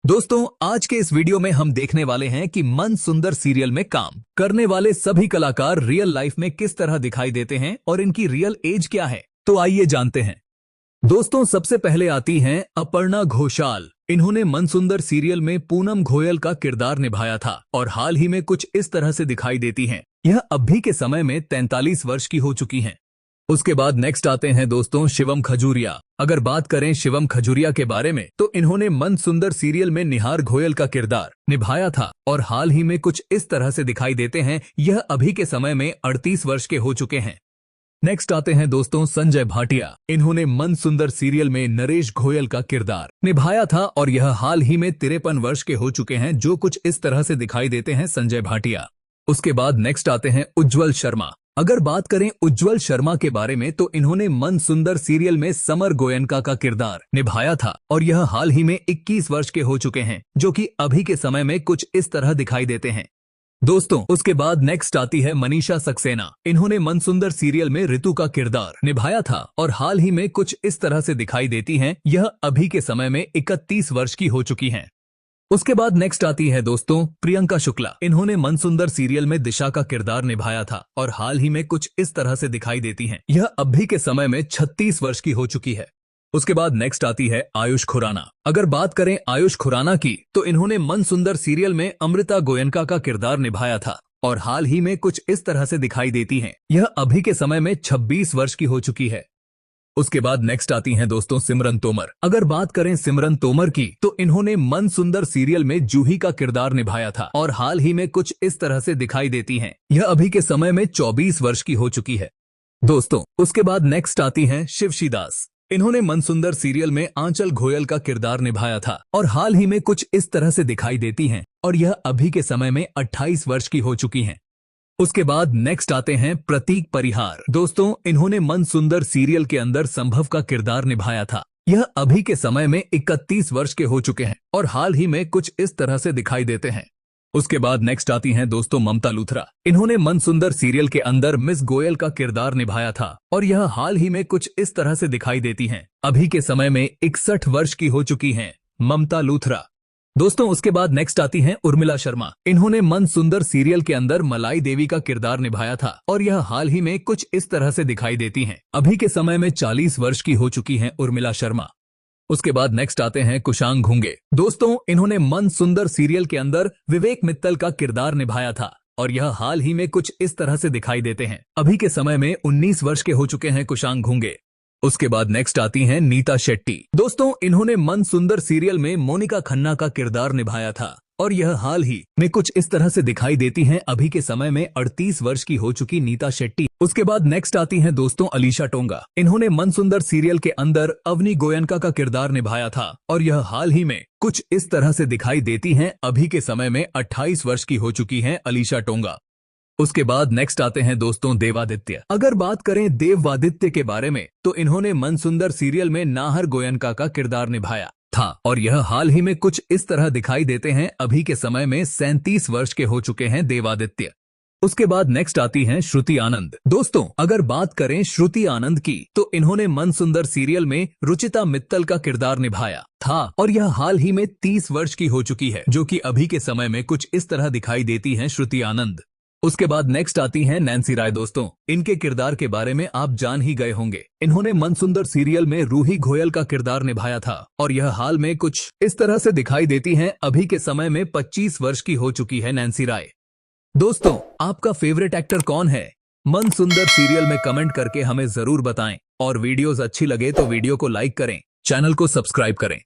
दोस्तों आज के इस वीडियो में हम देखने वाले हैं कि मन सुंदर सीरियल में काम करने वाले सभी कलाकार रियल लाइफ में किस तरह दिखाई देते हैं और इनकी रियल एज क्या है। तो आइए जानते हैं। दोस्तों सबसे पहले आती हैं अपर्णा घोषाल। इन्होंने मन सुंदर सीरियल में पूनम घोयल का किरदार निभाया था और हाल ही में कुछ इस तरह से दिखाई देती हैं। यह अभी के समय में 43 वर्ष की हो चुकी हैं। उसके बाद नेक्स्ट आते हैं दोस्तों शिवम खजूरिया। अगर बात करें शिवम खजूरिया के बारे में तो इन्होंने मन सुंदर सीरियल में निहार घोयल का किरदार निभाया था और हाल ही में कुछ इस तरह से दिखाई देते हैं। यह अभी के समय में 38 वर्ष के हो चुके हैं। नेक्स्ट आते हैं दोस्तों संजय भाटिया। इन्होंने मन सुंदर सीरियल में नरेश घोयल का किरदार निभाया था और यह हाल ही में 53 वर्ष के हो चुके हैं, जो कुछ इस तरह से दिखाई देते हैं संजय भाटिया। उसके बाद नेक्स्ट आते हैं उज्ज्वल शर्मा। अगर बात करें उज्ज्वल शर्मा के बारे में तो इन्होंने मन सुंदर सीरियल में समर गोयनका का किरदार निभाया था और यह हाल ही में 21 वर्ष के हो चुके हैं, जो कि अभी के समय में कुछ इस तरह दिखाई देते हैं। दोस्तों उसके बाद नेक्स्ट आती है मनीषा सक्सेना। इन्होंने मन सुंदर सीरियल में ऋतु का किरदार निभाया था और हाल ही में कुछ इस तरह से दिखाई देती हैं। यह अभी के समय में 31 वर्ष की हो चुकी हैं। उसके बाद नेक्स्ट आती है दोस्तों प्रियंका शुक्ला। इन्होंने मन सुंदर सीरियल में दिशा का किरदार निभाया था और हाल ही में कुछ इस तरह से दिखाई देती हैं। यह अभी के समय में 36 वर्ष की हो चुकी है। उसके बाद नेक्स्ट आती है आयुष खुराना। अगर बात करें आयुष खुराना की तो इन्होंने मन सुंदर सीरियल में अमृता गोयनका का किरदार निभाया था और हाल ही में कुछ इस तरह से दिखाई देती हैं। यह अभी के समय में 26 वर्ष की हो चुकी है। उसके बाद नेक्स्ट आती हैं दोस्तों सिमरन तोमर। अगर बात करें सिमरन तोमर की तो इन्होंने मन सुंदर सीरियल में जूही का किरदार निभाया था और हाल ही में कुछ इस तरह से दिखाई देती हैं। यह अभी के समय में 24 वर्ष की हो चुकी है। दोस्तों उसके बाद नेक्स्ट आती हैं शिवशी दास। इन्होंने मन सुंदर सीरियल में आंचल घोयल का किरदार निभाया था और हाल ही में कुछ इस तरह से दिखाई देती हैं और यह अभी के समय में 28 वर्ष की हो चुकी हैं। उसके बाद नेक्स्ट आते हैं प्रतीक परिहार। दोस्तों इन्होंने मन सुंदर सीरियल के अंदर संभव का किरदार निभाया था। यह अभी के समय में 31 वर्ष के हो चुके हैं और हाल ही में कुछ इस तरह से दिखाई देते हैं। उसके बाद नेक्स्ट आती हैं दोस्तों ममता लूथरा। इन्होंने मन सुंदर सीरियल के अंदर मिस गोयल का किरदार निभाया था और यह हाल ही में कुछ इस तरह से दिखाई देती हैं। अभी के समय में 61 वर्ष की हो चुकी हैं ममता लूथरा। दोस्तों उसके बाद नेक्स्ट आती हैं उर्मिला शर्मा। इन्होंने मन सुंदर सीरियल के अंदर मलाई देवी का किरदार निभाया था और यह हाल ही में कुछ इस तरह से दिखाई देती हैं। अभी के समय में 40 वर्ष की हो चुकी हैं उर्मिला शर्मा। उसके बाद नेक्स्ट आते हैं कुशांग घुंगे। दोस्तों इन्होंने मन सुंदर सीरियल के अंदर विवेक मित्तल का किरदार निभाया था और यह हाल ही में कुछ इस तरह से दिखाई देते हैं। अभी के समय में 19 वर्ष के हो चुके हैं कुशांग घुंगे। उसके बाद नेक्स्ट आती हैं नीता शेट्टी। दोस्तों इन्होंने मन सुंदर सीरियल में मोनिका खन्ना का किरदार निभाया था और यह हाल ही में कुछ इस तरह से दिखाई देती हैं। अभी के समय में 38 वर्ष की हो चुकी नीता शेट्टी। उसके बाद नेक्स्ट आती हैं दोस्तों अलीशा टोंगा। इन्होंने मन सुंदर सीरियल के अंदर अवनी गोयनका का किरदार निभाया था और यह हाल ही में कुछ इस तरह से दिखाई देती हैं। अभी के समय में 28 वर्ष की हो चुकी हैं अलीशा टोंगा। उसके बाद नेक्स्ट आते हैं दोस्तों देवादित्य। अगर बात करें देवादित्य के बारे में तो इन्होंने मन सुंदर सीरियल में नाहर गोयनका का किरदार निभाया था और यह हाल ही में कुछ इस तरह दिखाई देते हैं। अभी के समय में 37 वर्ष के हो चुके हैं देवादित्य। उसके बाद नेक्स्ट आती हैं श्रुति आनंद। दोस्तों अगर बात करें श्रुति आनंद की तो इन्होंने मन सुंदर सीरियल में रुचिता मित्तल का किरदार निभाया था और यह हाल ही में 30 वर्ष की हो चुकी है, जो कि अभी के समय में कुछ इस तरह दिखाई देती हैं श्रुति आनंद। उसके बाद नेक्स्ट आती हैं नैन्सी राय। दोस्तों इनके किरदार के बारे में आप जान ही गए होंगे। इन्होंने मन सुंदर सीरियल में रूही घोयल का किरदार निभाया था और यह हाल में कुछ इस तरह से दिखाई देती हैं। अभी के समय में 25 वर्ष की हो चुकी है नैन्सी राय। दोस्तों आपका फेवरेट एक्टर कौन है? मन सुंदर सीरियल में कमेंट करके हमें जरूर बताएं और वीडियोस अच्छी लगे तो वीडियो को लाइक करें, चैनल को सब्सक्राइब करें।